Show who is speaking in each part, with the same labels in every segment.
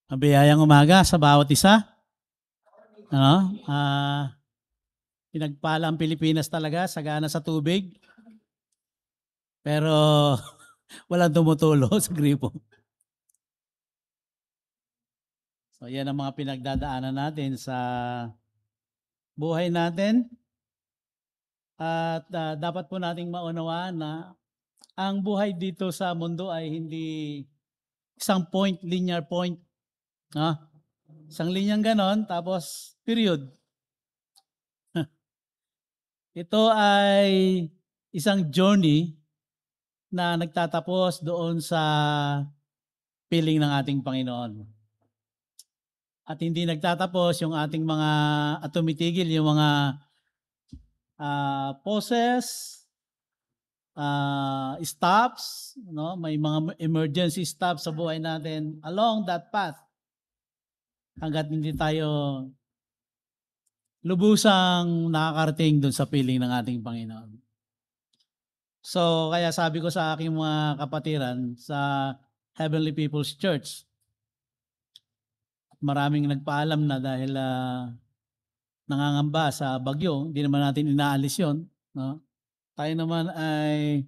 Speaker 1: Mabiyayang umaga sa bawat isa. Ano? Pinagpala ang Pilipinas talaga, sagana sa tubig. Pero walang tumutulo sa gripo. So yan ang mga pinagdadaanan natin sa buhay natin. At dapat po nating maunawaan na ang buhay dito sa mundo ay hindi isang point, linear point. No? Isang linyang ganon, tapos period. Ito ay isang journey na nagtatapos doon sa piling ng ating Panginoon. At hindi nagtatapos yung ating mga, at tumitigil yung mga pauses, stops, no? May mga emergency stops sa buhay natin along that path hanggat hindi tayo lubusang nakakarating doon sa piling ng ating Panginoon. So, kaya sabi ko sa aking mga kapatiran sa Heavenly People's Church, maraming nagpaalam na dahil nangangamba sa bagyo, hindi naman natin inaalis yun. No? Tayo naman ay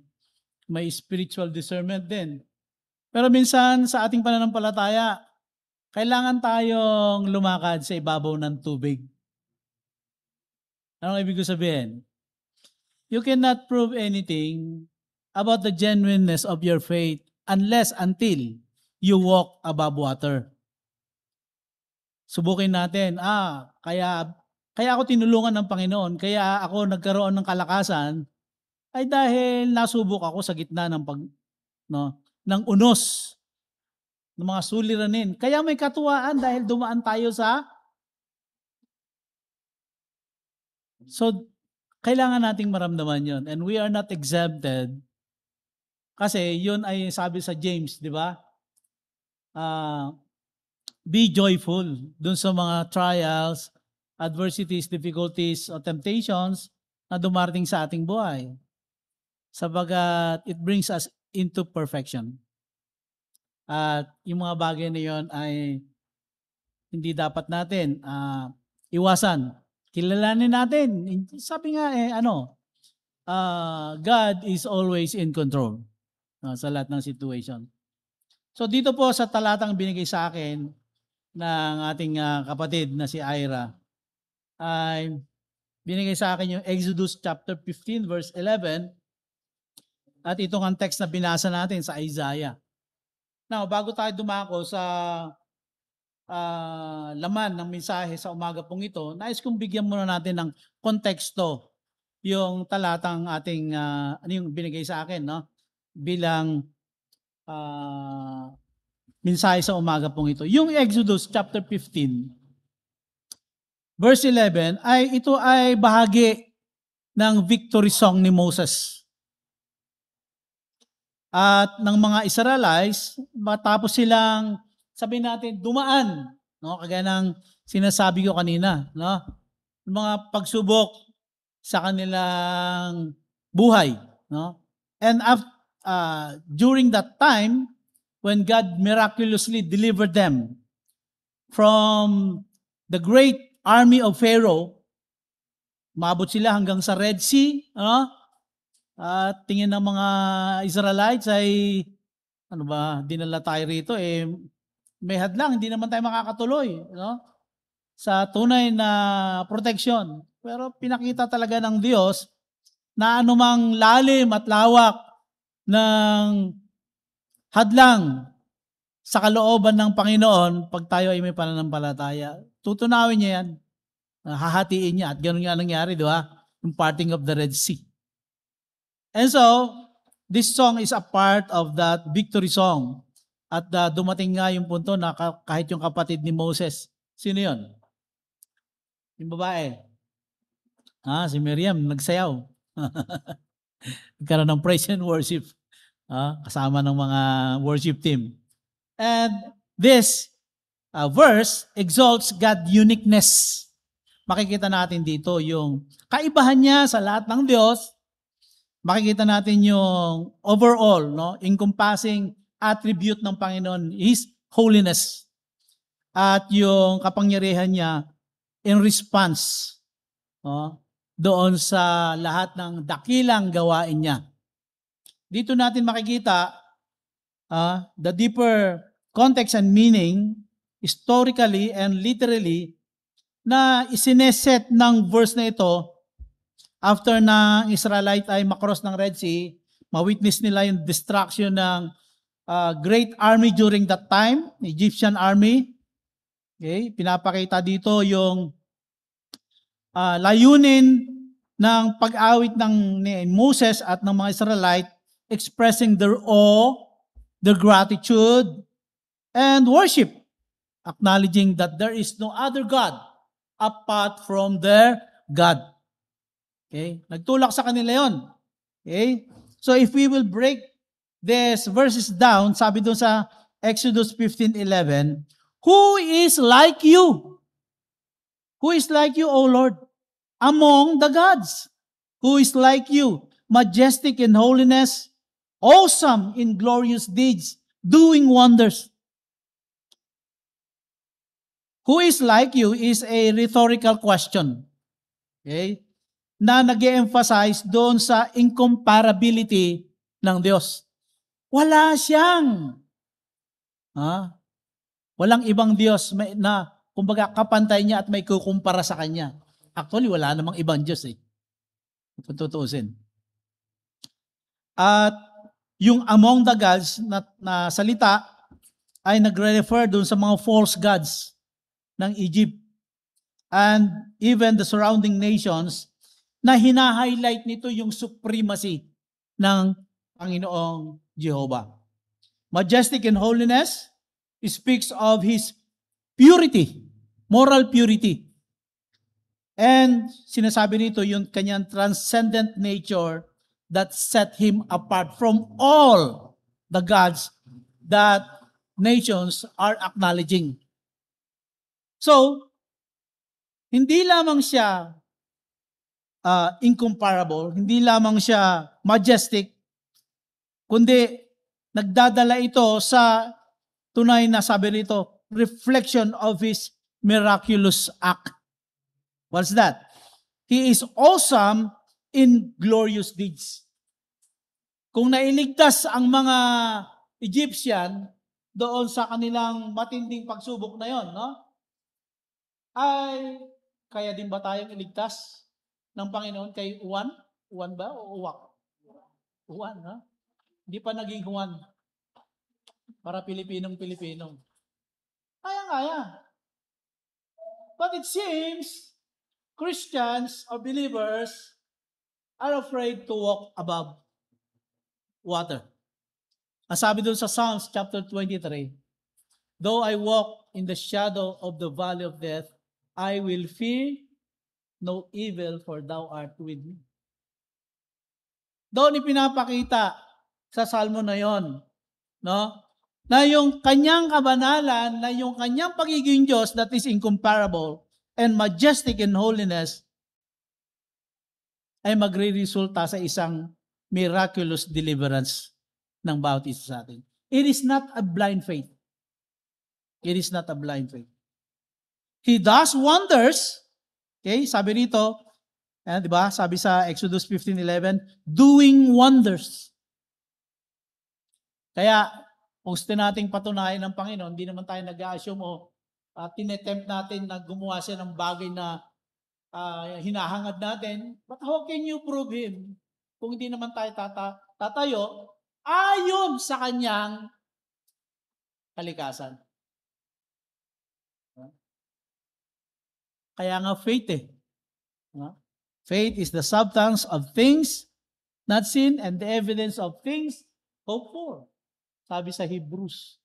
Speaker 1: may spiritual discernment din. Pero minsan sa ating pananampalataya, kailangan tayong lumakad sa ibabaw ng tubig. Anong ibig sabihin? You cannot prove anything about the genuineness of your faith until you walk above water. Subukin natin, kaya ako tinulungan ng Panginoon, kaya ako nagkaroon ng kalakasan, ay dahil nasubok ako sa gitna ng ng unos, ng mga suliranin. Kaya may katuwaan dahil dumaan tayo sa... So, kailangan nating maramdaman yon, and we are not exempted kasi yun ay sabi sa James, di ba? Be joyful dun sa mga trials, adversities, difficulties, o temptations na dumarating sa ating buhay. Sabagat it brings us into perfection. At yung mga bagay na yon ay hindi dapat natin iwasan. Kilalanin natin. Sabi nga God is always in control sa lahat ng situation. So dito po sa talatang binigay sa akin ng ating kapatid na si Ira, ay binigay sa akin yung Exodus chapter 15 verse 11, at itong ang text na binasa natin sa Isaiah. Now, bago tayo dumako sa laman ng mensahe sa umaga pong ito, nais kong bigyan muna natin ng konteksto yung talatang ating yung binigay sa akin, no? Bilang mensahe sa umaga pong ito. Yung Exodus chapter 15 verse 11 ito ay bahagi ng victory song ni Moses. At ng mga Israelites, matapos silang, sabihin natin, dumaan, no? Kagaya ng sinasabi ko kanina, no? Mga pagsubok sa kanilang buhay, no? And during that time, when God miraculously delivered them from the great army of Pharaoh, umabot sila hanggang sa Red Sea, no? At tingin ng mga Israelites ay, dinala tayo rito, may hadlang, hindi naman tayo makakatuloy, no? Sa tunay na protection. Pero pinakita talaga ng Diyos na anumang lalim at lawak ng hadlang sa kalooban ng Panginoon, pag tayo ay may pananampalataya, tutunawin niya yan, hahatiin niya, at gano'n nga nangyari, di ba? Yung parting of the Red Sea. And so, this song is a part of that victory song. At dumating nga yung punto na kahit yung kapatid ni Moses, sino yun? Yung babae. Si Miriam, nagsayaw. Nagkaroon ng praise and worship. Kasama ng mga worship team. And this verse exalts God's uniqueness. Makikita natin dito yung kaibahan niya sa lahat ng Diyos. Makikita natin yung overall, no, encompassing attribute ng Panginoon, His holiness. at yung kapangyarihan niya in response doon sa lahat ng dakilang gawain niya. Dito natin makikita the deeper context and meaning historically and literally na isineset ng verse na ito after na Israelite ay makross ng Red Sea, ma-witness nila yung destruction ng great army during that time, Egyptian army. Okay, pinapakita dito yung layunin ng pag-awit ni Moses at ng mga Israelite, expressing their awe, their gratitude, and worship, acknowledging that there is no other God apart from their God. Okay? Nagtulak sa kanila yon. Okay? So if we will break these verses down, sabi doon sa Exodus 15:11, who is like you? Who is like you, O Lord? Among the gods. Who is like you? Majestic in holiness, awesome in glorious deeds, doing wonders. Who is like you is a rhetorical question. Okay? Na nag-emphasize doon sa incomparability ng Diyos. Wala siyang. Walang ibang Diyos na kumbaga kapantay niya at may kukumpara sa Kanya. Actually, wala namang ibang Diyos kung tutuusin. At yung among the gods na salita ay nagre-refer doon sa mga false gods ng Egypt and even the surrounding nations na hina-highlight nito yung supremacy ng Panginoong Jehovah. Majestic in holiness speaks of His purity, moral purity. And sinasabi nito yung kanyang transcendent nature that set Him apart from all the gods that nations are acknowledging. So, hindi lamang siya incomparable, hindi lamang siya majestic, kundi nagdadala ito sa tunay na sabi nito, reflection of His miraculous act. What's that? He is awesome in glorious deeds. Kung nailigtas ang mga Egyptian doon sa kanilang matinding pagsubok na yon, ay kaya din ba tayong iligtas ng Panginoon kay Juan? Juan ba o Uwak? Juan, Hindi pa naging Juan. Para Pilipinong-Pilipino. Kaya. But it seems Christians or believers are afraid to walk above water. Ang sabi doon sa Psalms chapter 23, though I walk in the shadow of the valley of death, I will fear no evil, for thou art with me. Doon ipinapakita sa salmo na yon, na yung kanyang kabanalan, na yung kanyang pagiging Diyos that is incomparable and majestic in holiness ay magre-resulta sa isang miraculous deliverance ng bawat isa sa atin. It is not a blind faith. It is not a blind faith. He does wonders. Okay, sabi rito, di ba? Sabi sa Exodus 15:11, doing wonders. Kaya, kung gusto nating patunayan ng Panginoon, hindi naman tayo nag-assume o tinetempt natin na gumawa siya ng bagay na hinahangad natin. But how can you prove Him kung hindi naman tayo tatayo ayon sa kanyang kalikasan? Kaya nga faith Faith is the substance of things not seen and the evidence of things hoped for. Sabi sa Hebrews.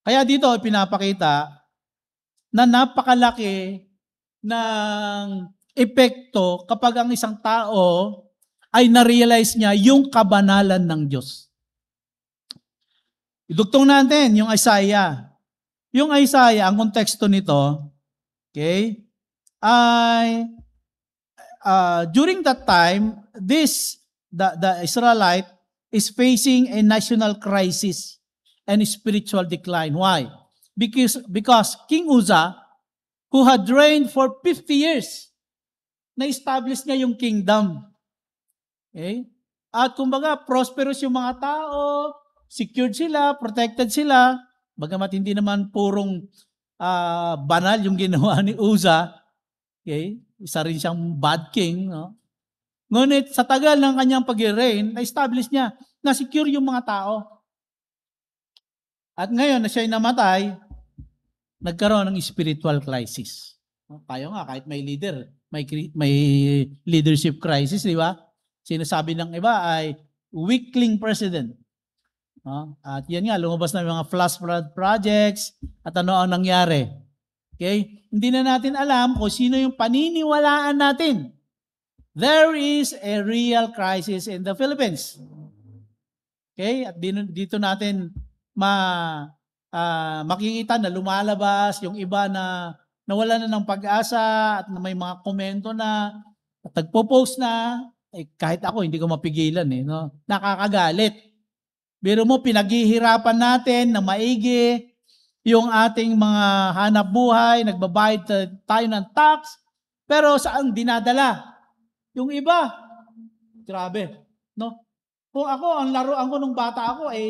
Speaker 1: Kaya dito pinapakita na napakalaki ng epekto kapag ang isang tao ay na-realize niya yung kabanalan ng Diyos. Idugtong natin yung Isaiah. Yung Isaiah, ang konteksto nito, okay, ay during that time, the Israelite is facing a national crisis and spiritual decline. Why? because King Uzzah, who had reigned for 50 years, na-establish niya yung kingdom. Okay? At kumbaga, prosperous yung mga tao, secured sila, protected sila, bagamat hindi naman purong banal yung ginawa ni Uzzah. Okay? Isa rin siyang bad king. No? Ngunit sa tagal ng kanyang pag-reign, na-establish niya na secure yung mga tao. At ngayon na siya'y namatay, nagkaroon ng spiritual crisis. Tayo nga, kahit may leader, may leadership crisis, di ba? Sinasabi ng iba ay weakling president. At yan nga, lumabas na yung mga flash flood projects at ano ang nangyari. Okay? Hindi na natin alam kung sino yung paniniwalaan natin. There is a real crisis in the Philippines. Okay? At dito natin makikita na lumalabas yung iba na nawala na ng pag-asa at may mga komento na at nagpo-post na, kahit ako hindi ko mapigilan no? Nakakagalit. Pero mo pinaghihirapan natin na maigi yung ating mga hanap buhay, nagbabayad tayo ng tax, pero saan dinadala? Yung iba, grabe, no? Kung ako, ang laruan ko nung bata ako ay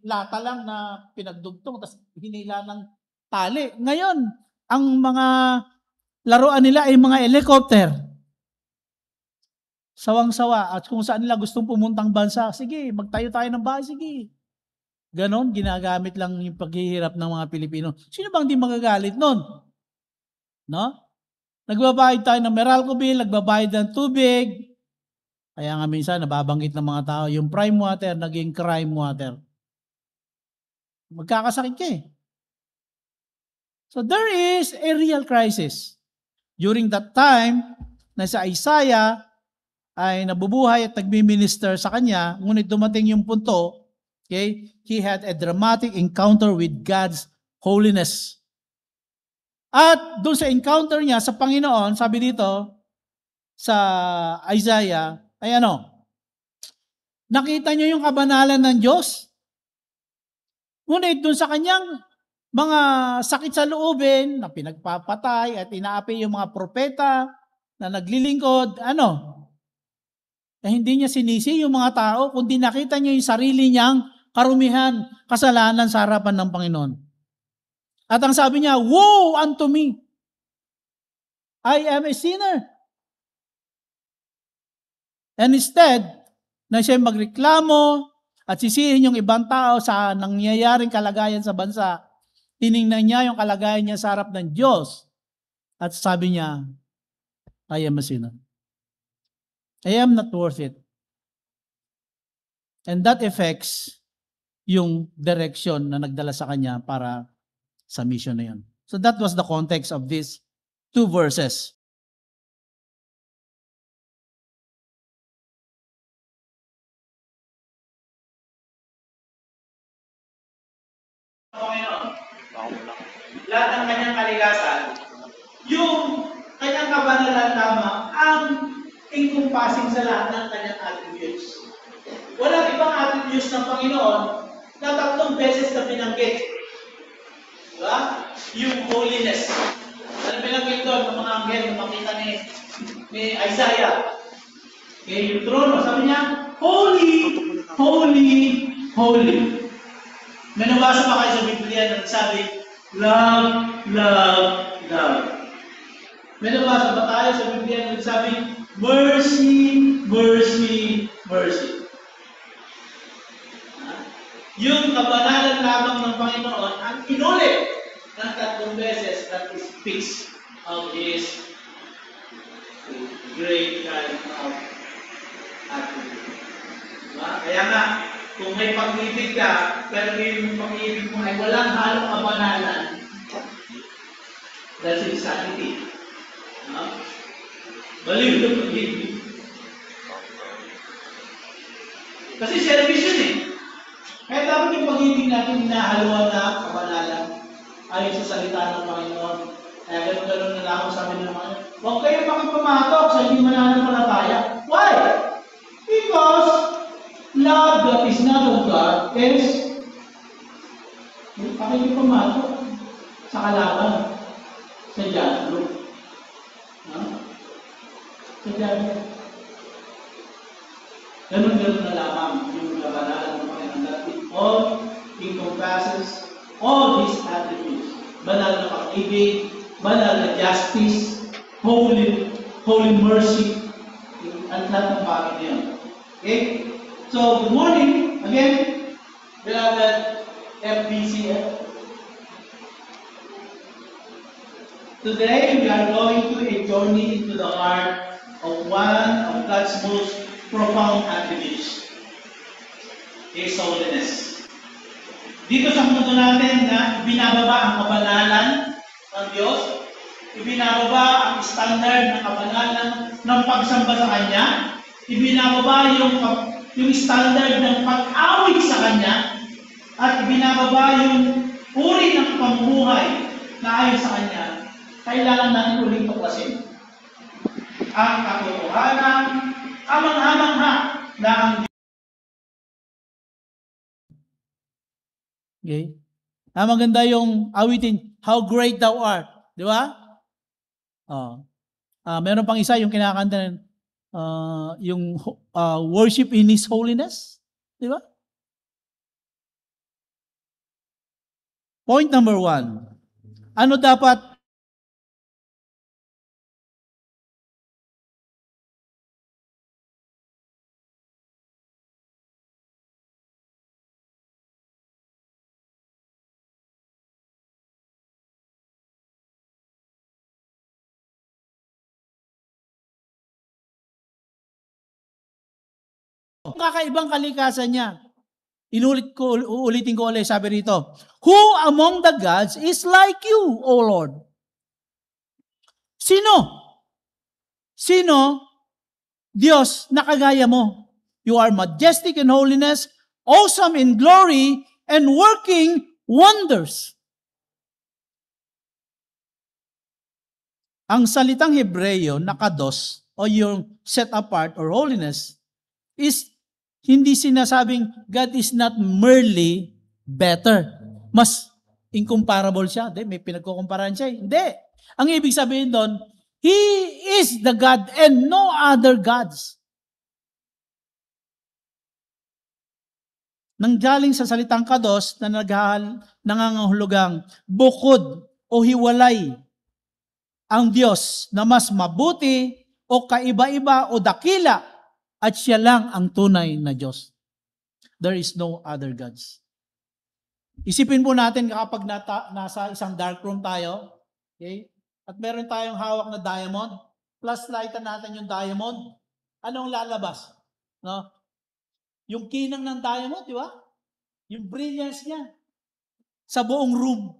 Speaker 1: lata lang na pinagdugtong tapos hinila ng tali. Ngayon, ang mga laruan nila ay mga helicopter. Sawang-sawa. At kung saan nila gustong pumuntang bansa, sige, magtayo tayo ng bahay, sige. Ganon, ginagamit lang yung paghihirap ng mga Pilipino. Sino bang di magagalit nun? No? Nagbabayad tayo ng Meralco bill, nagbabayad ng tubig. Kaya nga minsan, nababanggit ng mga tao, yung prime water, naging crime water. Magkakasakit ka So there is a real crisis. During that time, na sa Isaiah ay nabubuhay at nagmi-minister sa kanya, ngunit dumating yung punto, okay, he had a dramatic encounter with God's holiness. At doon sa encounter niya sa Panginoon, sabi dito, sa Isaiah, ay nakita niyo yung kabanalan ng Diyos. Ngunit doon sa kanyang mga sakit sa loobin na pinagpapatay at inaapi yung mga propeta na naglilingkod, hindi niya sinisi yung mga tao, kundi nakita niya yung sarili niyang karumihan, kasalanan sa harapan ng Panginoon. At ang sabi niya, woe unto me! I am a sinner. And instead, na siya magreklamo at sisihin yung ibang tao sa nangyayaring kalagayan sa bansa, tiningnan niya yung kalagayan niya sa harap ng Diyos. At sabi niya, I am a sinner. I am not worth it. And that affects yung direction na nagdala sa kanya para sa mission na yun. So that was the context of these two verses. Lahat ng kanyang kalikasan, yung kanyang kabanalan lamang ang encompassing sa lahat ng kanyang attributes. Walang ibang attributes ng Panginoon na 3 beses na binanggit. Diba? Yung holiness. Ano binanggit doon ng mga anghel na makita ni Isaiah? Okay, yung trono, sabi niya, holy, holy, holy. May nabasa pa kayo sa Biblia na nagsabi, love, love, love. May nabasa ba tayo sa Biblia na nagsabi, mercy, mercy, mercy. Yung kabanalan lamang ng Panginoon ang inulit ng 3 beses that speaks of His great kind of attribute. Diba? Kaya nga, kung may pag-ibig ka, pero yung pag-ibig mo ay walang halong kabanalan, that's insanity. Baliw yung pag-ibig. Kasi service yun Kaya dapat yung pag-ibig natin hinahaluan na kabanalan ayon sa salita ng Panginoon. Kaya gano'n-gano'n na lang sabi ng mga huwag kayo makipamatok sa hindi mananampalataya. Why? Because love that is not of God is pakipamatok. sa kalaban, sa diablo. No? Sa diablo. Ganun-ganun na lamang yung kabanalan ng Panginoon that it all encompasses all His attributes. Banal na pag-ibig, banal na justice, holy mercy, at lahat ng bagay na yun. Okay? So, good morning again, beloved FBCF. Today, we are going to a journey into the heart of one of God's most profound attributes, His holiness. Dito sa mundo natin na ibinababa ang kabanalan ng Diyos, ibinababa ang standard ng kabanalan ng pagsamba sa Kanya, ibinababa yung standard ng pag-awit sa Kanya, at ibinababa yung uri ng pamumuhay na ayon sa Kanya. Kailangan natin ulit tuklasin ang katotohanan, kamangha-mangha na ang okay. Maganda yung awitin, How Great Thou Art. Di ba? Meron pang isa yung kinakanta yung worship in His holiness. Di ba? Point number 1. Ano dapat kakaibang kalikasan niya? Uulitin ko ulit, sabi rito, Who among the gods is like you, O Lord? Sino? Diyos na kagaya mo. You are majestic in holiness, awesome in glory, and working wonders. Ang salitang Hebreyo na kados, o yung set apart or holiness, is hindi sinasabing God is not merely better. Mas incomparable siya. May pinagkukumparan siya. Hindi. Ang ibig sabihin doon, He is the God and no other gods. Nanggaling sa salitang kados na nangangahulugang bukod o hiwalay ang Diyos na mas mabuti o kaiba-iba o dakila at siya lang ang tunay na Diyos. There is no other gods. Isipin po natin kapag nasa isang dark room tayo, okay? At meron tayong hawak na diamond, plus lightan natin yung diamond, anong lalabas? No? Yung kinang ng diamond, di ba? Yung brilliance niya sa buong room.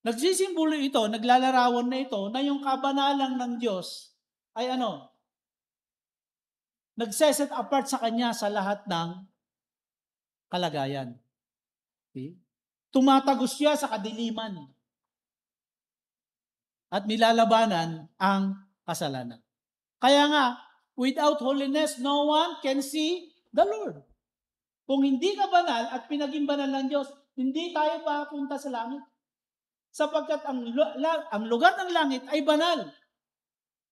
Speaker 1: Nagsisimbolo ito, naglalarawan na ito, na yung kabanalan ng Diyos ay nagseset apart sa Kanya sa lahat ng kalagayan. Okay? Tumatagos siya sa kadiliman at nilalabanan ang kasalanan. Kaya nga, without holiness, no one can see the Lord. Kung hindi ka banal at pinaging banal ng Diyos, hindi tayo papunta sa langit. Sapagkat ang lugar ng langit ay banal.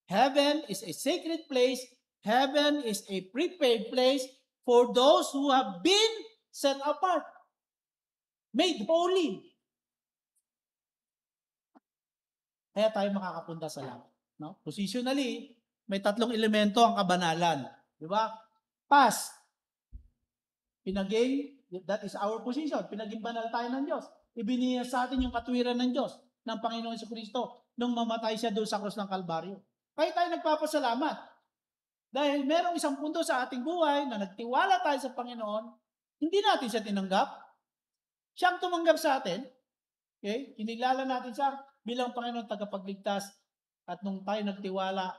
Speaker 1: Heaven is a sacred place. Heaven is a prepared place for those who have been set apart, made holy. Kaya tayo makakapunta sa langit. No? Positionally, may 3 elemento ang kabanalan. Di ba? Past. Pinaging, that is our position. Pinaging banal tayo ng Diyos. Ibiniya sa atin yung katwiran ng Diyos, ng Panginoon Jesucristo, nung mamatay siya doon sa krus ng Kalbaryo. Kaya tayo nagpapasalamat. Dahil merong isang punto sa ating buhay na nagtiwala tayo sa Panginoon, hindi natin siya tinanggap. Siyang tumanggap sa atin. Okay? Kinilala natin siya bilang Panginoon tagapagligtas. At nung tayo nagtiwala,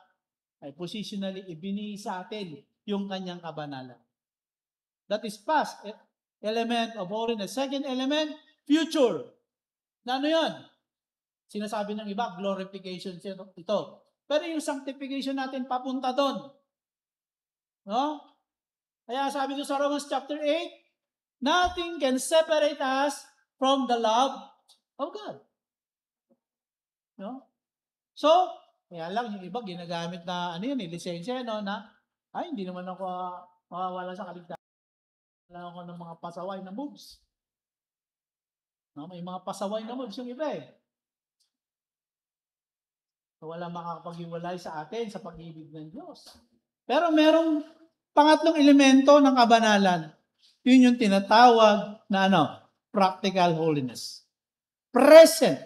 Speaker 1: ay positionally ibinihi sa atin yung kanyang kabanalan. That is past element of holiness. Second element, future. Na ano yun? Sinasabi ng iba, glorification ito. Pero yung sanctification natin papunta doon. No? Kaya sabi ko sa Romans chapter 8, nothing can separate us from the love of God. No? So, kaya lang yung iba ginagamit na lisensya na hindi naman ako mawawala sa kaligtasan. Wala ako ng mga pasaway na moves. No, may mga pasaway na moves yung iba eh. So, wala makakapaghiwalay sa atin sa pag-ibig ng Diyos. Pero merong pangatlong elemento ng kabanalan. Yun yung tinatawag na practical holiness. Present.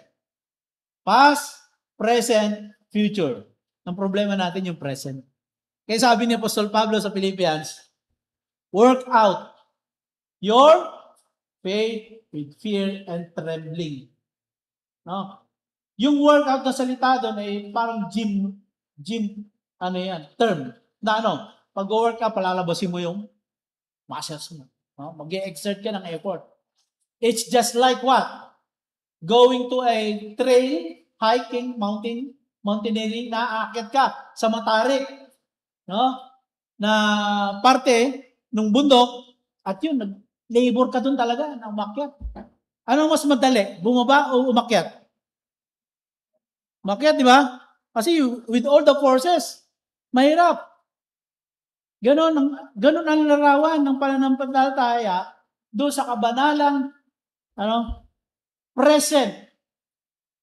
Speaker 1: Past, present, future. Ang problema natin yung present. Kaya sabi ni Apostol Pablo sa Philippians, work out your faith with fear and trembling. No? Yung workout na salita doon ay parang gym term. Na pag-work ka, palalabasin mo yung muscles mo. No? Mag-exert ka ng effort. It's just like what? Going to a trail, hiking, mountaineering, naaakyat ka sa matarik. No? Na parte ng bundok, at yun, nag-labor ka doon talaga na umakyat. Anong mas madali? Bumaba o umakyat? Umakyat, di ba? Kasi with all the forces, mahirap. Ganon ang larawan ng pananampalataya doon sa kabanalang present.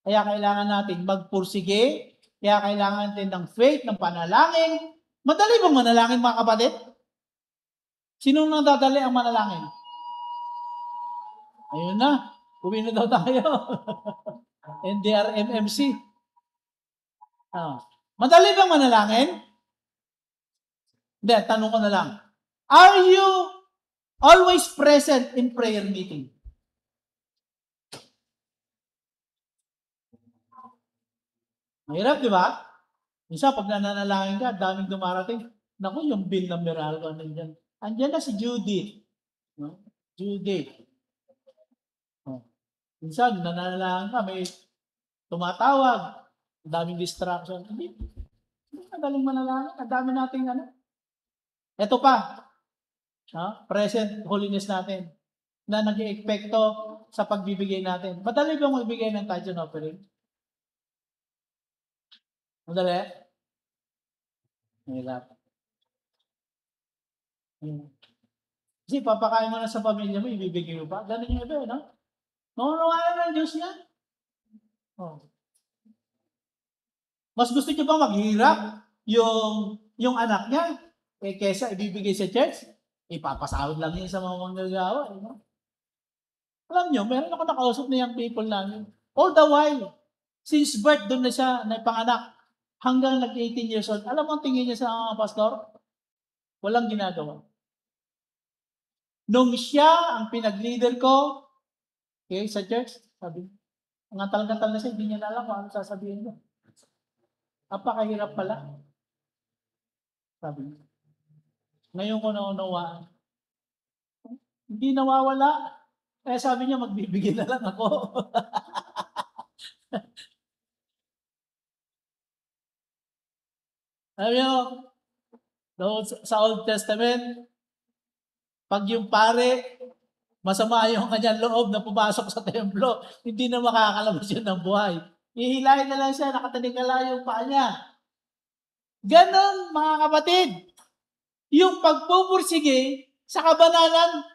Speaker 1: Kaya kailangan natin magpursige, kaya kailangan natin ng faith, ng panalangin. Madali bang manalangin, mga kapatid? Sino nang dadali ang manalangin? Ayun na, uwi na daw tayo. NDRMMC. Madali bang manalangin? Hindi, tanong ko na lang. Are you always present in prayer meeting? Mahirap, di ba? Minsan, pag nananalangin ka, daming dumarating. Naku, yung bill ng Meralco, nandiyan. Andiyan na si Judy. No? Judy. Minsan, nananalangin ka, may tumatawag. Daming distraction. Hindi. Madaling manalangin. Ang dami nating Ito pa. Present holiness natin na nag-i-epekto sa pagbibigay natin. Madali bang magbigay ng tithe and offering? Madali? Mahirap. Kasi papakain mo na sa pamilya mo, ibibigay mo pa. Ganun yung iba, no? Naunawanan ng Diyos yan. Mas gusto niyo ba maghirap yung anak niya kesa ibibigay sa church? Ipapasahod lang niya sa mga manggagawa. Alam niyo, meron ako nakausap na young people namin. All the while, since birth doon na siya naipanganak, hanggang nag-18 years old, alam mo ang tingin niya sa mga pastor? Walang ginagawa. Nung siya ang pinag-leader ko, sa church, sabi, ang tal-gatal na siya, hindi niya alam kung ano sasabihin ko. Napakahirap pala. Sabi. Ngayon ko naunawaan. Hindi nawawala. Kaya sabi niya, magbibigay na lang ako. Alam niyo, sa Old Testament, pag yung pare, masama yung kanyang loob na pumasok sa templo, hindi na makakalabas yun ng buhay. Ihilahin na lang siya, nakatanig na lang yung paa niya. Ganon, mga kapatid. Yung pagpupursige sa kabanalan,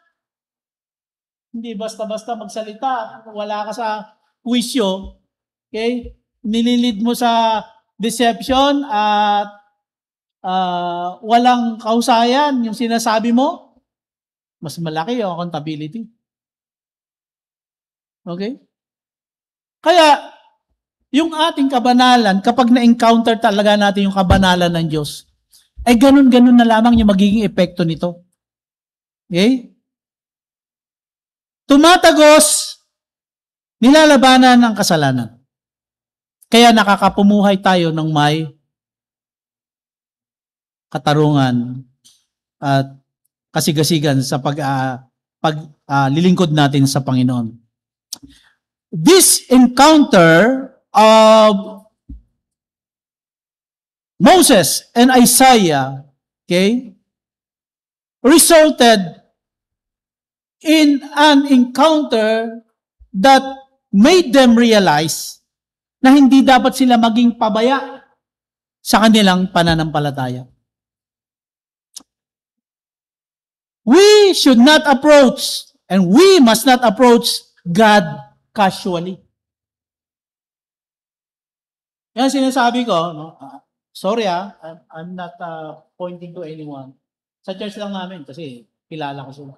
Speaker 1: hindi basta-basta magsalita, wala ka sa wisyo, okay? Nililid mo sa deception at walang kausayan yung sinasabi mo, mas malaki yung accountability. Okay? Kaya, yung ating kabanalan, kapag na-encounter talaga natin yung kabanalan ng Diyos, ay ganun-ganun na lamang yung magiging epekto nito. Okay? Tumatagos, nilalabanan ng kasalanan. Kaya nakakapumuhay tayo ng may katarungan at kasigasigan sa paglilingkod natin sa Panginoon. This encounter of Moses and Isaiah, okay, resulted in an encounter that made them realize na hindi dapat sila maging pabaya sa kanilang pananampalataya. We should not approach and we must not approach God casually. Yan sinasabi ko, no? Sorry I'm not pointing to anyone. Sa church lang namin kasi kilala ko sila.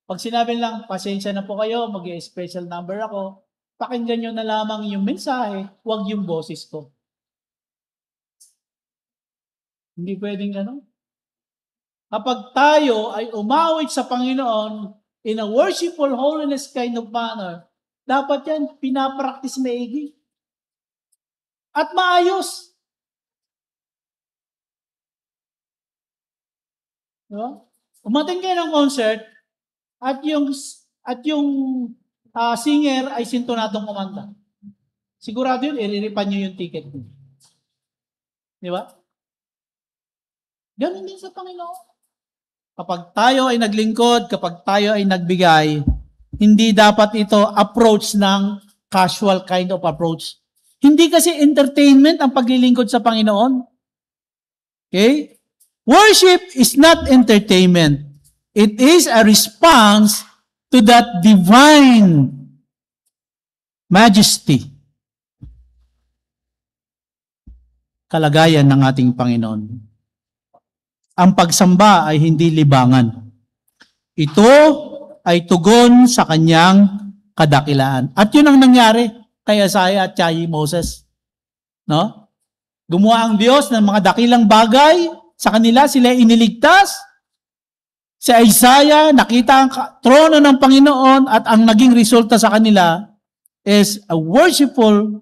Speaker 1: Pag sinabi lang, pasensya na po kayo, mag-special number ako, pakinggan nyo na lamang yung mensahe, huwag yung boses ko. Hindi pwedeng gano'n. Kapag tayo ay umawit sa Panginoon in a worshipful, holiness kind of manner, dapat yan pinapractice maigi. At maayos. Diba? Umating kayo ng concert at yung singer ay sintonadong kumanta. Sigurado yun, iriripan nyo yung ticket nyo. Di ba? Ganun din sa Panginoon. Kapag tayo ay naglingkod, kapag tayo ay nagbigay, hindi dapat ito approach ng casual kind of approach. Hindi kasi entertainment ang paglilingkod sa Panginoon. Okay? Worship is not entertainment. It is a response to that divine majesty. Kalagayan ng ating Panginoon. Ang pagsamba ay hindi libangan. Ito ay tugon sa kanyang kadakilaan. At yun ang nangyari kay Isaiah at kay Moses. No? Gumawa ang Diyos ng mga dakilang bagay sa kanila, sila iniligtas. Si Isaiah, nakita ang trono ng Panginoon at ang naging resulta sa kanila is a worshipful,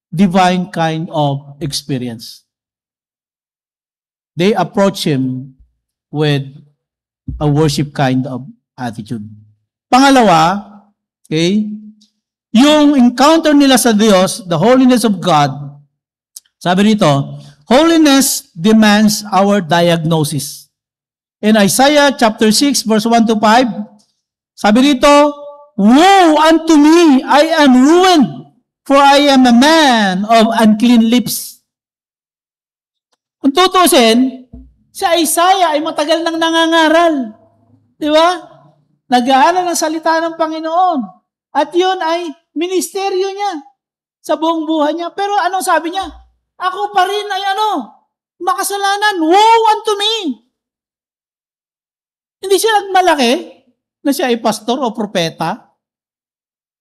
Speaker 1: divine kind of experience. They approach Him with a worship kind of attitude. Pangalawa, okay, yung encounter nila sa Diyos, the holiness of God, sabi rito, holiness demands our diagnosis. In Isaiah chapter 6, verse 1 to 5, sabi rito, woe unto me, I am ruined, for I am a man of unclean lips. Kung tutusin, si Isaiah ay matagal nang nangangaral. Di ba? Nag-aaral ng salita ng Panginoon. At yun ay ministeryo niya sa buong buhay niya. Pero anong sabi niya? Ako pa rin ay makasalanan. Woe unto me! Hindi siya nagmalaki na siya ay pastor o propeta.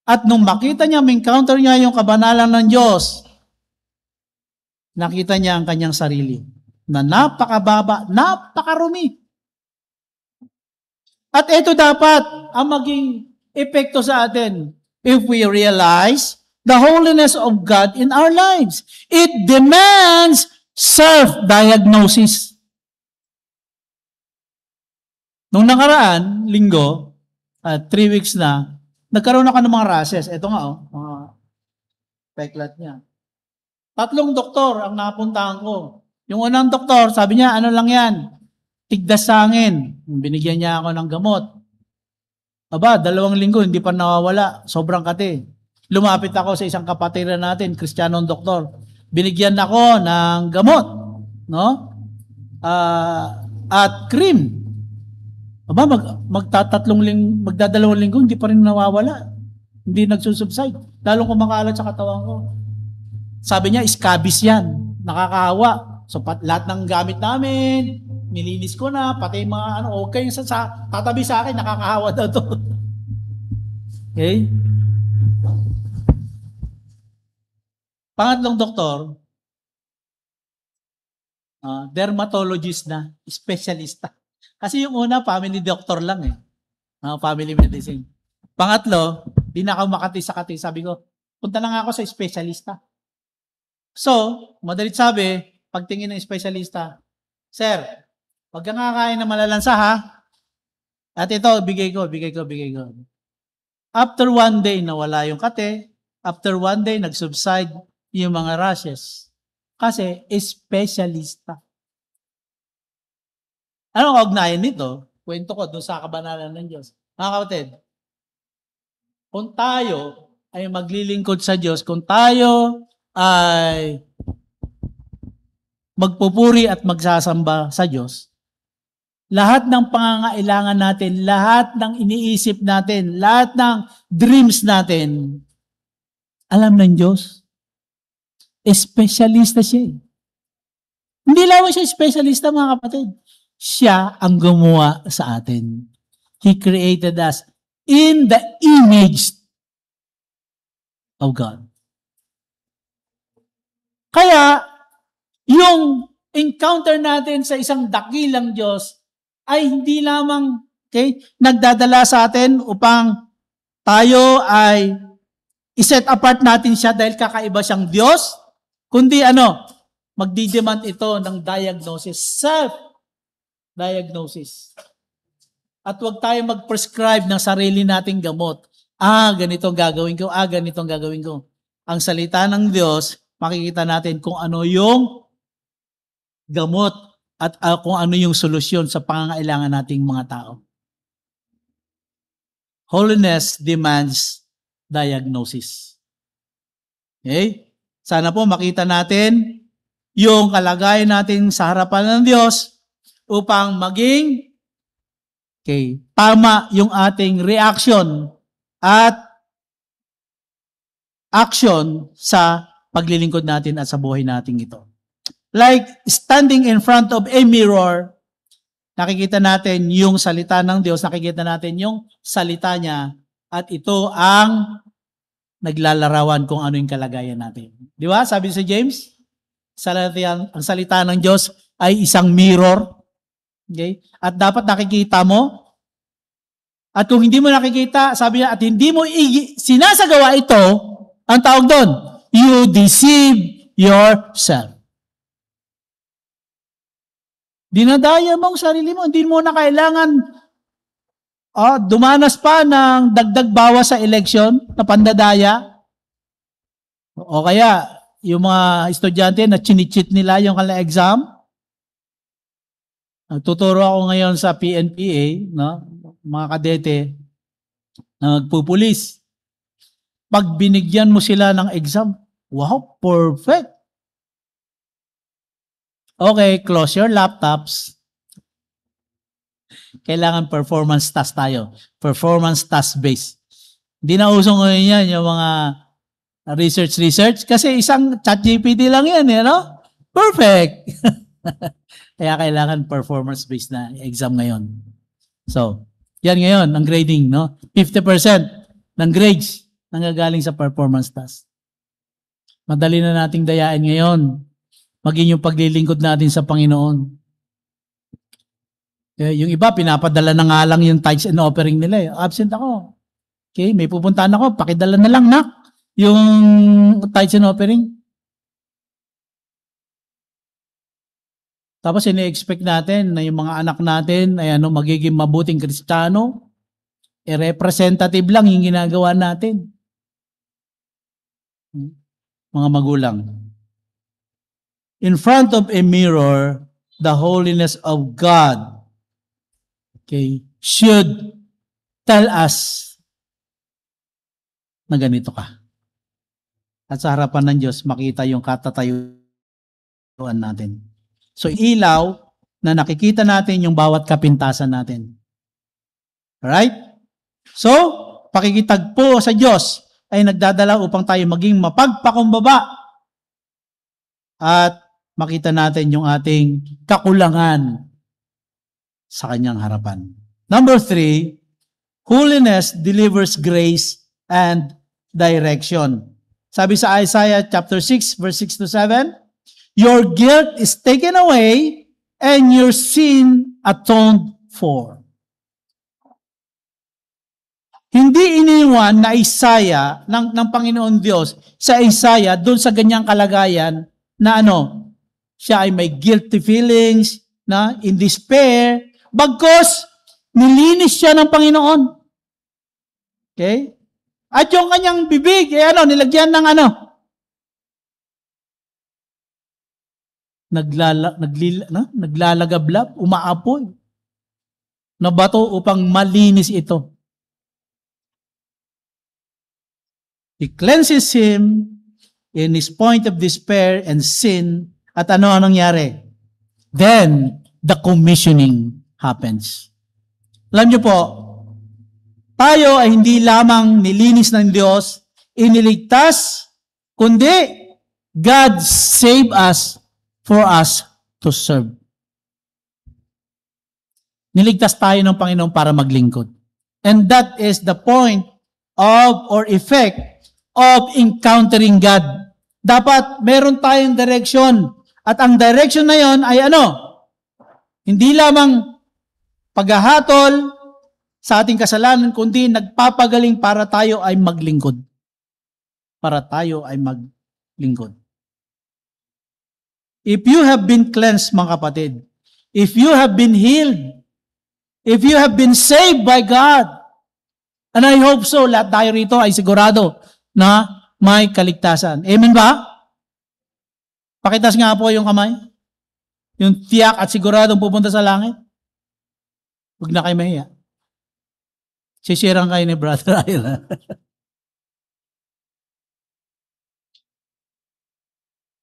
Speaker 1: At nung makita niya, encounter niya yung kabanalan ng Diyos, nakita niya ang kanyang sarili na napakababa, napakarumi. At ito dapat ang maging epekto sa atin if we realize the holiness of God in our lives. It demands self-diagnosis. Nung nakaraan, linggo, 3 weeks na, nagkaroon ako ng mga rashes. Ito nga, mga peklat niya. 3 doktor ang napuntahan ko. Yung unang doktor, sabi niya, ano lang yan? Tigdas sa hangin. Binigyan niya ako ng gamot. 2 linggo, hindi pa nawawala. Sobrang kate. Lumapit ako sa isang kapatiran natin, Kristiyanong doktor. Binigyan ako ng gamot. No? At cream. Magdadalawang linggo, hindi pa rin nawawala. Hindi nagsusubside. Lalong kumakalat sa katawan ko. Sabi niya, scabies yan. Nakakahawa. So, lahat ng gamit namin, nilinis ko na, pati mga okay, tatabi sa akin, nakakahawa daw to. Okay? Pangatlong doktor, dermatologist na, specialista. Kasi yung una, family doctor lang family medicine. Pangatlo, di na ako makati sa kati. Sabi ko, punta na nga ako sa specialista. So, madalit sabi, pagtingin ng espesyalista, Sir, wag kang kakain ng malalansa ha. At ito, bigay ko. After 1 day, nawala yung kate. After 1 day, nag-subside yung mga rashes. Kasi, espesyalista. Anong kaugnayan nito? Kwento ko doon sa kabanalan ng Diyos. Mga kapatid, kung tayo ay maglilingkod sa Diyos, kung tayo ay magpupuri at magsasamba sa Diyos, lahat ng pangangailangan natin, lahat ng iniisip natin, lahat ng dreams natin, alam ng Diyos. Espesyalista siya. Hindi lang siya espesyalista, mga kapatid. Siya ang gumawa sa atin. He created us in the image of God. Kaya, yung encounter natin sa isang dakilang Diyos ay hindi lamang nagdadala sa atin upang tayo ay iset apart natin siya dahil kakaiba siyang Diyos, kundi magdidemand ito ng diagnosis, self-diagnosis. At huwag tayo mag-prescribe ng sarili nating gamot. Ganito ang gagawin ko, ganito ang gagawin ko. Ang salita ng Diyos, makikita natin kung ano yung gamot at kung ano yung solusyon sa pangangailangan nating mga tao. Holiness demands diagnosis. Okay? Sana po makita natin yung kalagayan natin sa harapan ng Diyos upang maging tama yung ating reaction at action sa paglilingkod natin at sa buhay natin ito. Like standing in front of a mirror, nakikita natin yung salita ng Diyos, nakikita natin yung salita niya, at ito ang naglalarawan kung ano yung kalagayan natin. Di ba? Sabi sa James, ang salita ng Diyos ay isang mirror. Okay? At dapat nakikita mo. At kung hindi mo nakikita, sabi niya, at hindi mo sinasagawa ito, ang tawag doon, you deceive yourself. Dinadaya mo ang sarili mo. Hindi mo na kailangan dumanas pa ng dagdag bawas sa eleksyon na pandadaya. O kaya, yung mga estudyante na chinichit nila yung kanilang exam. Tuturo ako ngayon sa PNPA, no? Mga kadete na magpupulis. Pag binigyan mo sila ng exam, wow, perfect. Okay, close your laptops. Kailangan performance task tayo. Performance task based. Hindi na uso ngayon yan, yung mga research. Kasi isang ChatGPT lang yan, no? Perfect. Kaya kailangan performance based na exam ngayon. So, yan ngayon, ang grading, no? 50% ng grades nanggagaling sa performance task. Madali na nating dayain ngayon. Maging yung paglilingkod natin sa Panginoon. Yung iba, pinapadala na nga lang yung tithes and offering nila. Absent ako. Okay, may pupuntahan ako, pakidala na lang yung tithes and offering. Tapos ini-expect natin na yung mga anak natin ay magiging mabuting Kristiyano. Representative lang yung ginagawa natin. Mga magulang. In front of a mirror, the holiness of God should tell us na ganito ka. At sa harapan ng Diyos, makita yung katatayuan natin. So, ilaw na nakikita natin yung bawat kapintasan natin. Alright? So, pakikitagpo sa Diyos ay nagdadala upang tayo maging mapagpakumbaba at makita natin yung ating kakulangan sa kanyang harapan. Number 3, holiness delivers grace and direction. Sabi sa Isaiah chapter 6, verse 6 to 7, your guilt is taken away and your sin atoned for. Hindi iniwan na Isaiah ng Panginoon Diyos sa Isaiah doon sa ganyang kalagayan na siya ay may guilty feelings, in despair, bagkus nilinis siya ng Panginoon. Okay? At yung kanyang bibig, nilagyan ng naglalagablab, umaapoy na bato upang malinis ito. He cleanses him in his point of despair and sin. At ano ang nangyari? Then, the commissioning happens. Alam niyo po, tayo ay hindi lamang nilinis ng Diyos, iniligtas, kundi God saved us for us to serve. Niligtas tayo ng Panginoon para maglingkod. And that is the point of or effect of encountering God. Dapat meron tayong direction. At ang direction na yon ay ano? Hindi lamang paghahatol sa ating kasalanan, kundi nagpapagaling para tayo ay maglingkod. Para tayo ay maglingkod. If you have been cleansed, mga kapatid, if you have been healed, if you have been saved by God, and I hope so, lahat tayo rito ay sigurado na may kaligtasan. Amen ba? Pakitas nga po yung kamay. Yung tiyak at siguradong pupunta sa langit. Huwag na kayo mahiya. Sisirang kayo ni Brother Ayla.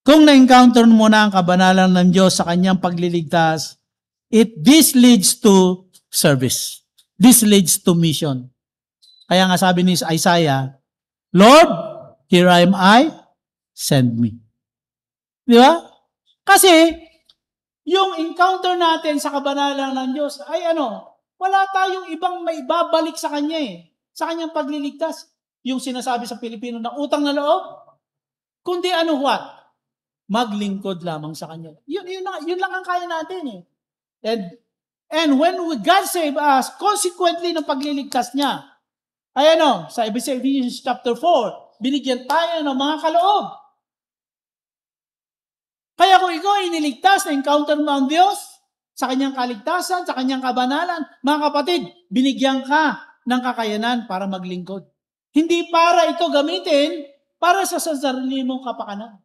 Speaker 1: Kung na-encounter mo na ang kabanalan ng Diyos sa kanyang pagliligtas, this leads to service. This leads to mission. Kaya nga sabi ni Isaiah, Lord, here am I, send me. Di ba? Kasi, yung encounter natin sa kabanalan ng Diyos ay wala tayong ibang maibabalik sa Kanya sa Kanyang pagliligtas. Yung sinasabi sa Pilipino na utang na loob, kundi what? Maglingkod lamang sa Kanya. Yun lang ang kaya natin And when God save us, consequently ng pagliligtas niya, ay sa Ephesians chapter 4, binigyan tayo ng mga kaloob. Kaya kung ikaw ay iniligtas na encounter mo ang Diyos sa Kanyang kaligtasan, sa Kanyang kabanalan, mga kapatid, binigyan ka ng kakayanan para maglingkod. Hindi para ito gamitin para sa sarili mong kapakanan.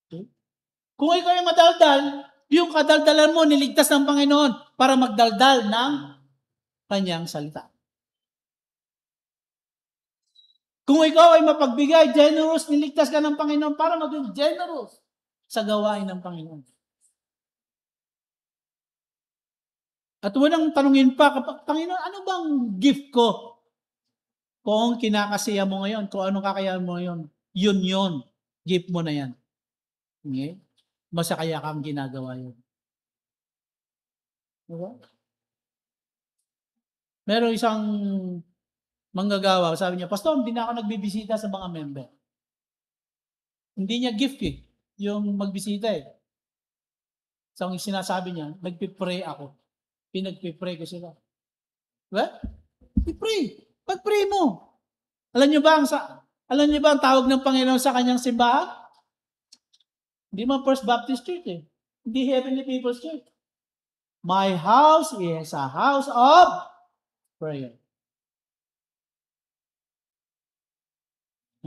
Speaker 1: Okay? Kung ikaw ay madaldal, yung kadaldalan mo niligtas ng Panginoon para magdaldal ng Kanyang salita. Kung ikaw ay mapagbigay, generous, niligtas ka ng Panginoon para maging generous sa gawain ng Panginoon. At walang tanungin pa, Panginoon, ano bang gift ko? Kung kinakasiya mo ngayon, kung anong kakayahan mo ngayon, yun. Gift mo na yan. Okay? Masakaya kang ginagawa yun. Diba? Meron isang manggagawa, sabi niya, Pastor, hindi na ako nagbibisita sa mga member. Hindi niya gift yung magbisita So, ang sinasabi niya, nagpipray ako. Pinagpipray ko sila. Diba? Pipray. Pag-pray mo. Alam niyo ba ang tawag ng Panginoon sa kanyang simbahan? Hindi man First Baptist Church Hindi Heavenly People's Church. My house is a house of prayer.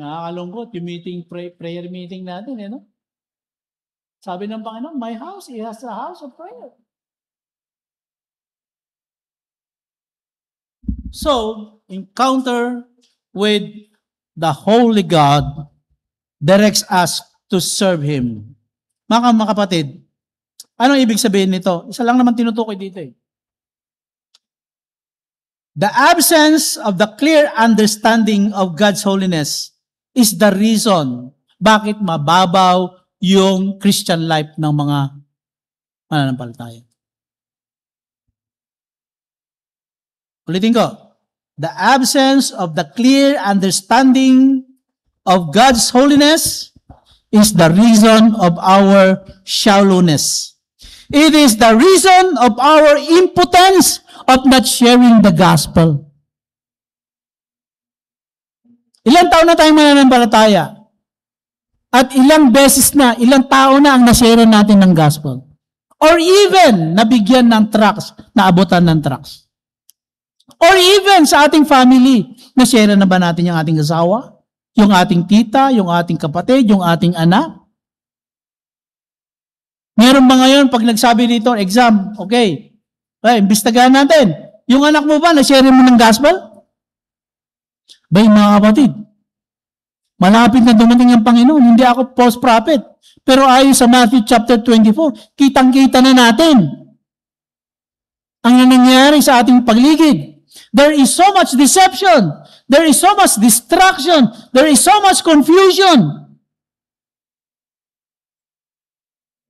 Speaker 1: Nakakalungkot yung prayer meeting natin, Sabi ng Panginoon, my house is a house of prayer. So, encounter with the Holy God directs us to serve Him. Mga kapatid, anong ibig sabihin nito? Isa lang naman tinutukoy dito The absence of the clear understanding of God's holiness is the reason bakit mababaw yung Christian life ng mga mananampalataya. Ulitin ko. The absence of the clear understanding of God's holiness is the reason of our shallowness. It is the reason of our impotence of not sharing the gospel. Ilang taon na tayong mananampalataya? At ilang beses na, ilang tao na ang nashare natin ng gospel? Or even, nabigyan ng tracts, naabutan ng tracts? Or even sa ating family, na-share na ba natin yung ating asawa? Yung ating tita, yung ating kapatid, yung ating anak? Meron ba ngayon, pag nagsabi dito, exam, okay, imbestigahan natin. Yung anak mo ba, na-share mo ng gospel? Bay, mga kapatid, malapit na dumating ang Panginoon. Hindi ako false prophet. Pero ayon sa Matthew chapter 24, kitang-kita na natin ang nangyayari sa ating paligid. There is so much deception. There is so much distraction. There is so much confusion.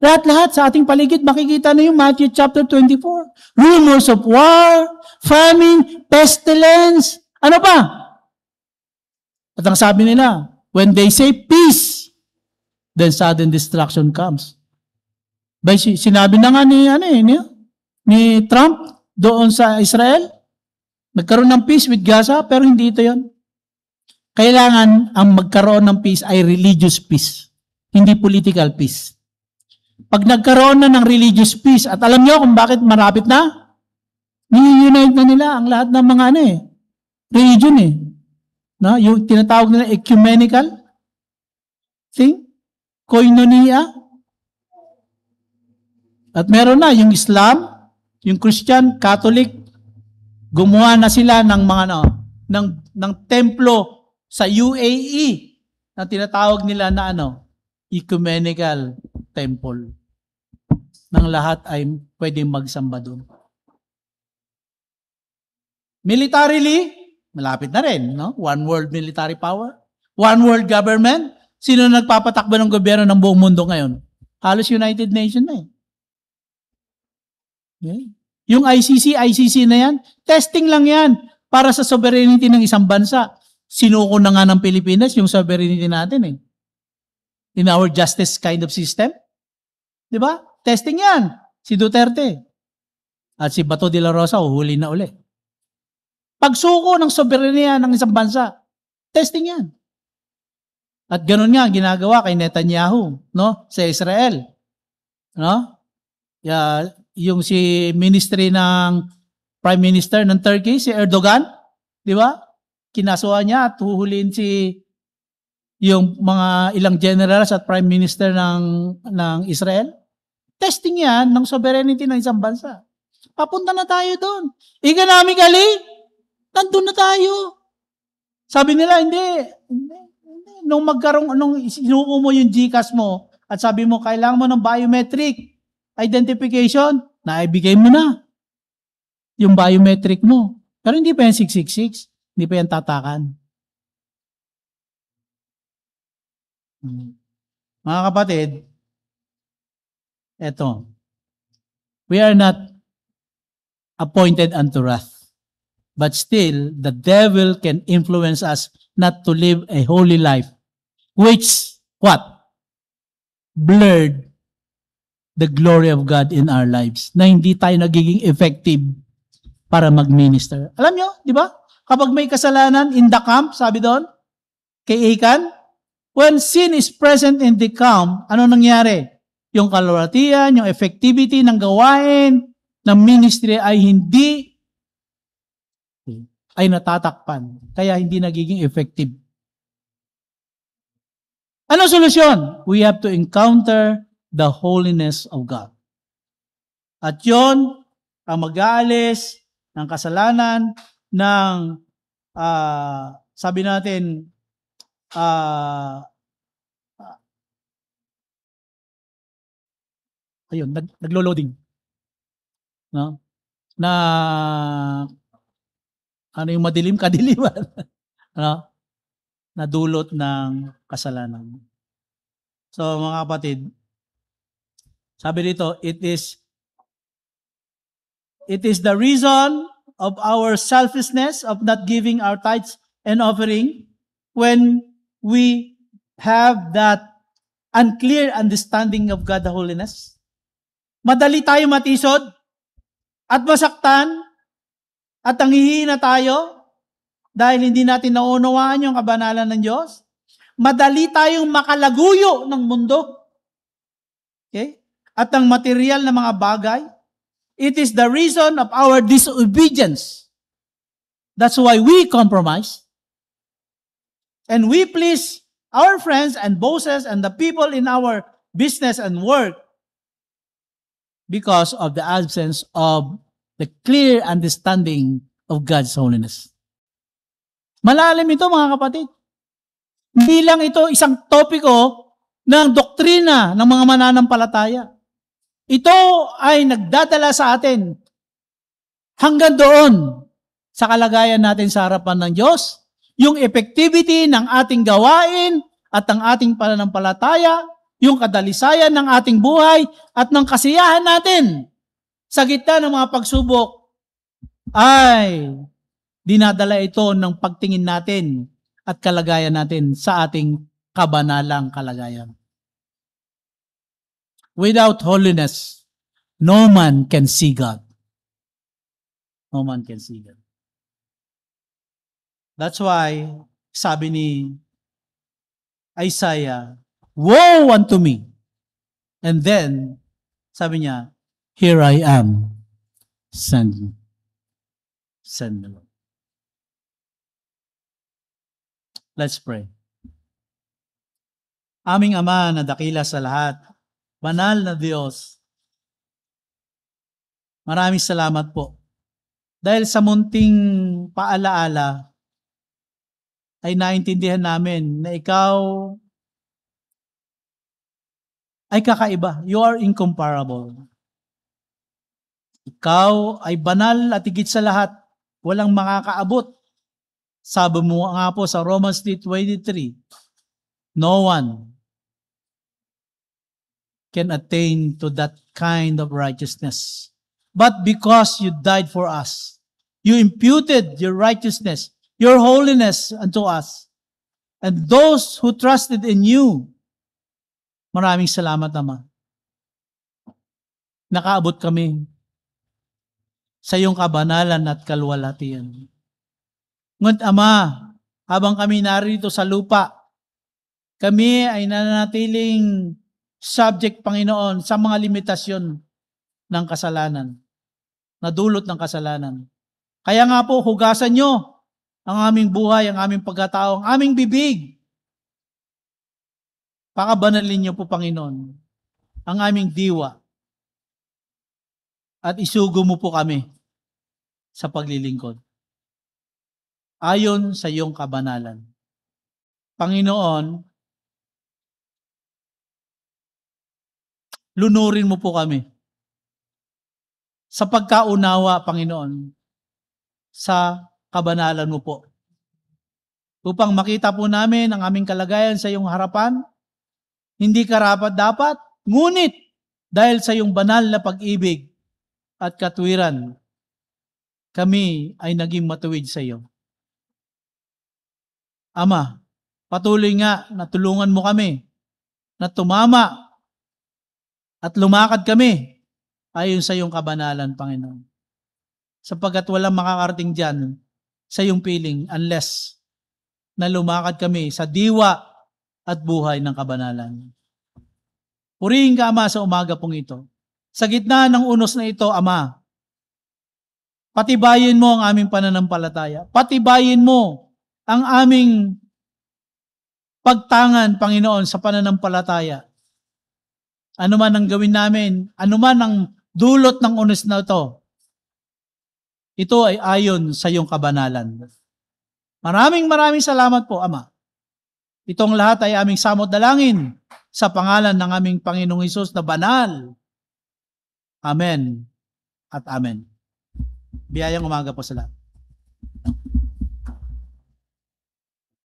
Speaker 1: Lahat-lahat sa ating paligid, makikita na yung Matthew chapter 24. Rumors of war, famine, pestilence. Ano pa? At ang sabi nila, when they say peace, then sudden destruction comes. By sinabi na nga ni Trump doon sa Israel, nagkaroon ng peace with Gaza, pero hindi ito yon. Kailangan ang magkaroon ng peace ay religious peace, hindi political peace. Pag nagkaroon na ng religious peace, at alam nyo kung bakit marapit na, ni-unite na nila ang lahat ng mga religion No? Yung tinatawag nila ecumenical thing, koinonia. At meron na yung Islam, yung Christian, Catholic, gumawa na sila ng mga ng templo sa UAE na tinatawag nila na ecumenical temple. Nang lahat ay pwedeng magsamba doon. Militarily, malapit na rin, no? One world military power, one world government. Sino nagpapatakbo ng gobyerno ng buong mundo ngayon? Halos United Nations na Okay. Yung ICC na yan, testing lang yan para sa sovereignty ng isang bansa. Sinuko na nga ng Pilipinas yung sovereignty natin in our justice kind of system. Di ba? Testing yan. Si Duterte. At si Bato de la Rosa, uhuli na uli. Pagsuko ng soberenya ng isang bansa, testing yan. At ganun nga ginagawa kay Netanyahu, no? Sa Israel. No? Yung si ministry ng Prime Minister ng Turkey, si Erdogan, di ba? Kinasuhan niya at huhulihin yung mga ilang generals at Prime Minister ng Israel. Testing yan ng sovereignty ng isang bansa. Papunta na tayo doon. Economically, nandun na tayo. Sabi nila, hindi. Nung sinuko mo yung GCash mo at sabi mo, kailangan mo ng biometric identification, naibigay mo na yung biometric mo. Pero hindi pa yan 666. Hindi pa yan tatakan. Mga kapatid, eto. We are not appointed unto wrath. But still, the devil can influence us not to live a holy life, which, what? Blurred the glory of God in our lives. Na hindi tayo nagiging effective para mag-minister. Alam nyo, di ba? Kapag may kasalanan in the camp, sabi doon, kay Achan, when sin is present in the camp, ano nangyari? Yung kaloratian, yung effectivity ng gawain, ng ministry ay natatakpan. Kaya hindi nagiging effective. Ano solusyon? We have to encounter the holiness of God. At yon ang mag-aalis ng kasalanan ng sabi natin ayun, naglo-loading. No? Na yung madilim kadiliman. No? Na dulot ng kasalanan. So mga kapatid, sabi dito, it is the reason of our selfishness of not giving our tithes and offering when we have that unclear understanding of God the holiness. Madali tayo matisod at masaktan at nanghihina tayo dahil hindi natin naunawaan yung kabanalan ng Diyos. Madali tayong makalaguyo ng mundo. Okay? At ang material na mga bagay. It is the reason of our disobedience. That's why we compromise. And we please our friends and bosses and the people in our business and work because of the absence of the clear understanding of God's holiness. Malalim ito mga kapatid. Hindi lang ito isang topiko ng doktrina ng mga mananampalataya. Ito ay nagdadala sa atin hanggang doon sa kalagayan natin sa harapan ng Diyos, yung effectivity ng ating gawain at ng ating pananampalataya, yung kadalisayan ng ating buhay at ng kasiyahan natin sa gitna ng mga pagsubok ay dinadala ito ng pagtingin natin at kalagayan natin sa ating kabanalang kalagayan. Without holiness, no man can see God. No man can see God. That's why, sabi ni Isaiah, woe unto me. And then, sabi niya, here I am, send me. Send me, Lord. Let's pray. Aming Ama na dakila sa lahat, banal na Diyos, maraming salamat po. Dahil sa munting paalaala, ay naintindihan namin na ikaw ay kakaiba. You are incomparable. Ikaw ay banal at higit sa lahat, walang makakaabot. Sabi mo nga po sa Romans 3:23, no one can attain to that kind of righteousness. But because you died for us, you imputed your righteousness, your holiness unto us. And those who trusted in you, maraming salamat, Ama. Nakaabot kami sa iyong kabanalan at kalwalhatian. Ngunit, Ama, habang kami narito sa lupa, kami ay nananatiling subject, Panginoon, sa mga limitasyon ng kasalanan, na dulot ng kasalanan. Kaya nga po, hugasan nyo ang aming buhay, ang aming pagkatao, ang aming bibig. Pakabanalin niyo po, Panginoon, ang aming diwa at isugo mo po kami sa paglilingkod ayon sa iyong kabanalan. Panginoon, lunurin mo po kami sa pagkaunawa, Panginoon, sa kabanalan mo po. Upang makita po namin ang aming kalagayan sa iyong harapan, hindi karapat-dapat, ngunit dahil sa iyong banal na pag-ibig at katwiran, kami ay naging matuwid sa iyo. Ama, patuloy nga na tulungan mo kami na tumama at lumakad kami ayon sa iyong kabanalan, Panginoon. Sapagkat walang makakarating dyan sa iyong piling unless na lumakad kami sa diwa at buhay ng kabanalan. Purihin ka, Ama, sa umaga pong ito. Sa gitna ng unos na ito, Ama, patibayin mo ang aming pananampalataya. Patibayin mo ang aming pagtangan, Panginoon, sa pananampalataya. Ano man ang gawin namin, ano man ang dulot ng unos na ito ay ayon sa iyong kabanalan. Maraming salamat po, Ama. Itong lahat ay aming samot dalangin sa pangalan ng aming Panginoong Hesus na banal. Amen at amen. Biyayang umaga po sa lahat.